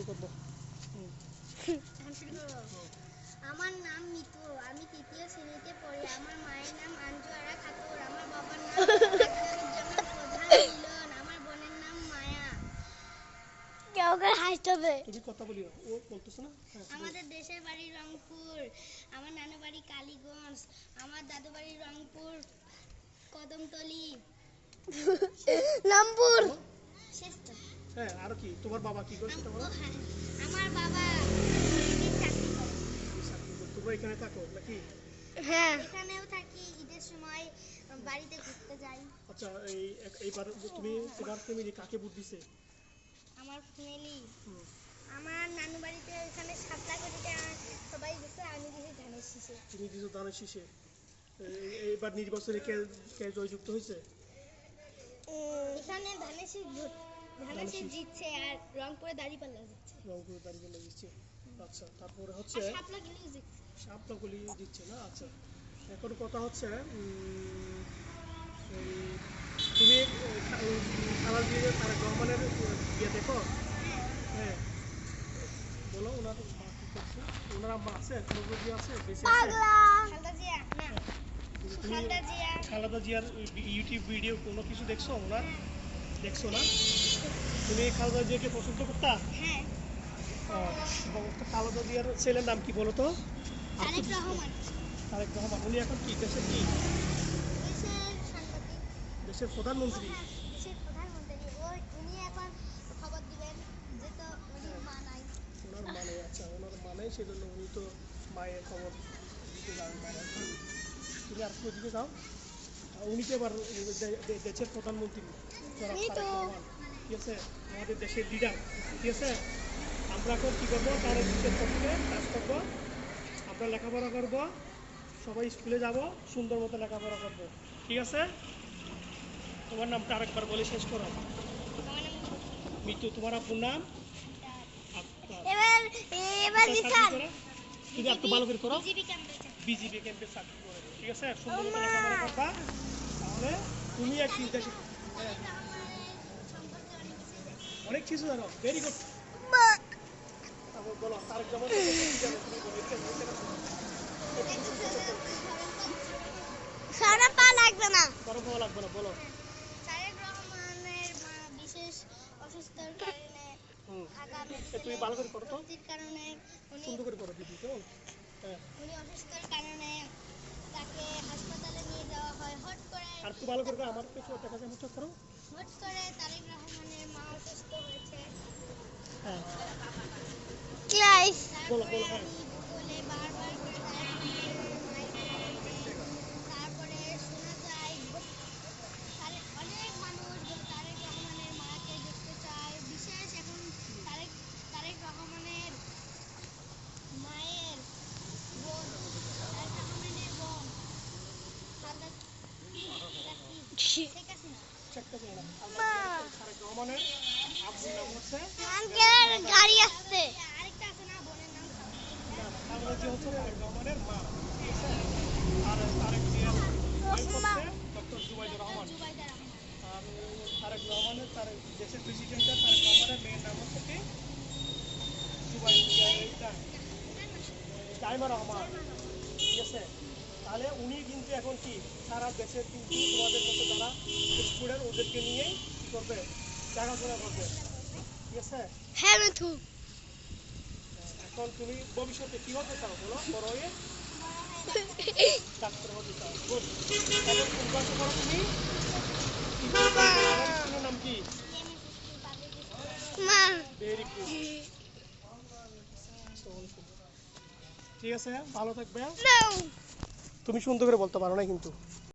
শুরু করবো। আমার নাম মিতু, আমি ৩য় শ্রেণীতে পড়ি। আমার মায়ের নাম আঞ্জু আরা খাতুন, আমার বাবার নাম আসাদুজ্জামান প্রধান মিলন, আমার বোনের নাম মায়া। তুমি কথা বলিও, ও বলতেছ না। আমাদের দেশের বাড়ি রংপুর, আমার নানু বাড়ি কালীগঞ্জ, আমার দাদু বাড়ি রংপুর কদমতলী রামপুর। হ্যাঁ, আর কি তোমার বাবা কি করে সেটা বলো। আমার বাবা চাকরি করে। তোমরা এখানে থাকো নাকি? হ্যাঁ, এখানেও থাকি, ঈদের সময় বাড়িতে ঘুরতে যাই। আচ্ছা, এইবার তুমি তোমার ফ্যামিলি কাকে ভোট দিছে? আমার ফ্যামিলি, আমার নানু বাড়িতে এখানে সাতলাগড়িতে সবাই দিছে, আমি দিছি ধানের শীষে। তুমি দিছো ধানের শীষে। এইবার নির্বাচনে কে জয়যুক্ত হয়েছে? এখানে ধানের শীষ জিতছে, আর রংপুরে দাঁড়িপাল্লা জিতছে। রংপুরে দাঁড়িপাল্লা জিতছে। আচ্ছা, তারপরে হচ্ছে শাপলাগুলি জিতছে না। আচ্ছা, এখন কথা হচ্ছে তুমি খালাস দিয়ে তারেক রহমানের ইয়ে দেখো। হ্যাঁ, বলো ওনার মা কি করছে? ওনার আম্মা আছে, কোনোজি আছে, বেঁচে আছে? খালেদা জিয়ার ইউটিউব ভিডিও কোনো কিছু দেখছো ওনার? দেখছো না? তুমি খালেদা জিয়াকে পছন্দ করতা? হ্যাঁ। খালেদা জিয়ার ছেলের নাম কি বলো তো? তারেক রহমান। তারেক রহমান। উনি এখন কি দেশের কি? দেশের প্রধানমন্ত্রী। দেশের প্রধানমন্ত্রী। উনি এখন খবর দিবেন, যেহেতু উনি মা নাই। ওনার মানে, আচ্ছা, ওনার মানে সেজন্য উনি তো মায়ের খবর দিতে যাবেন। তুমি আর দিকে যাও। উনি তো এবার দেশের প্রধানমন্ত্রী, তারেক রহমান, ঠিক আছে, আমাদের দেশের লিডার, ঠিক আছে। আমরা এখন কী করবো? তার দেশের পক্ষে কাজ করবো, আমরা লেখাপড়া করবো, সবাই স্কুলে যাব, সুন্দর মতো লেখাপড়া করবো, ঠিক আছে। তোমার নামটা আরেকবার বলে শেষ করো। মিতু। তোমার আপুর নাম? তুমি একটু ভালো করে করো। বিজিবি ক্যাম্পে চাকরি করে, ঠিক আছে। সুন্দর মতো লেখাপড়া করবা, তাহলে তুমি একদিন দেশে অনেক কিছু জানো। Very good. তারপর বলো, তারেক রহমান লাগবে না, বলো। তারেক রহমানের বিশেষ অসুস্থতার কারণে ঢাকা তুমি ভালো করে করো তো, কারণে সুন্দর করে করো দিদি। তো উনি অসুস্থতার কারণে তাকে হাসপাতালে নিয়ে যাওয়া হয়। হট করে, আর একটু ভালো করে আমার কিছু দেখা যায় মুখ করো। হট করে তারেক রহমানের মা অসুস্থ হয়েছে। হ্যাঁ, বলো। বলে বারবার করে তারপরে শোনা যায় অনেক মানুষ তারেক রহমানের মাকে দেখতে চায়। বিশেষ এখন তারেক রহমানের মায়ের বোন, তারেক রহমানের বোন গাড়ি আসছে। আরেকটা আছে না, বোনের নাম রহমানের মা, আর তারেক জিয়ার ডক্টর জুবাইদুর রহমান। আর তারেক রহমানের দেশের প্রেসিডেন্টের তারেক রহমানের মেয়ের নাম হচ্ছে কি? জাইমা রহমান, ঠিক আছে। তাহলে উনি কিন্তু এখন কি সারা দেশের কিন্তু তোমাদের মতো যারা স্টুডেন্ট ওদেরকে নিয়েই কী করবে? দেখাশোনা করবে, ঠিক আছে। হ্যাঁ মিঠু। এখন তুমি ভবিষ্যতে কী হতে চাও বলো? বড় হয়ে ডাক্তার হতে চাও। গুড। এখন কোন ক্লাসে পড়ো তুমি? স্কুলের নাম কি? Very good. ঠিক আছে, ভালো থাকবে। তুমি সুন্দর করে বলতে পারো না কিন্তু।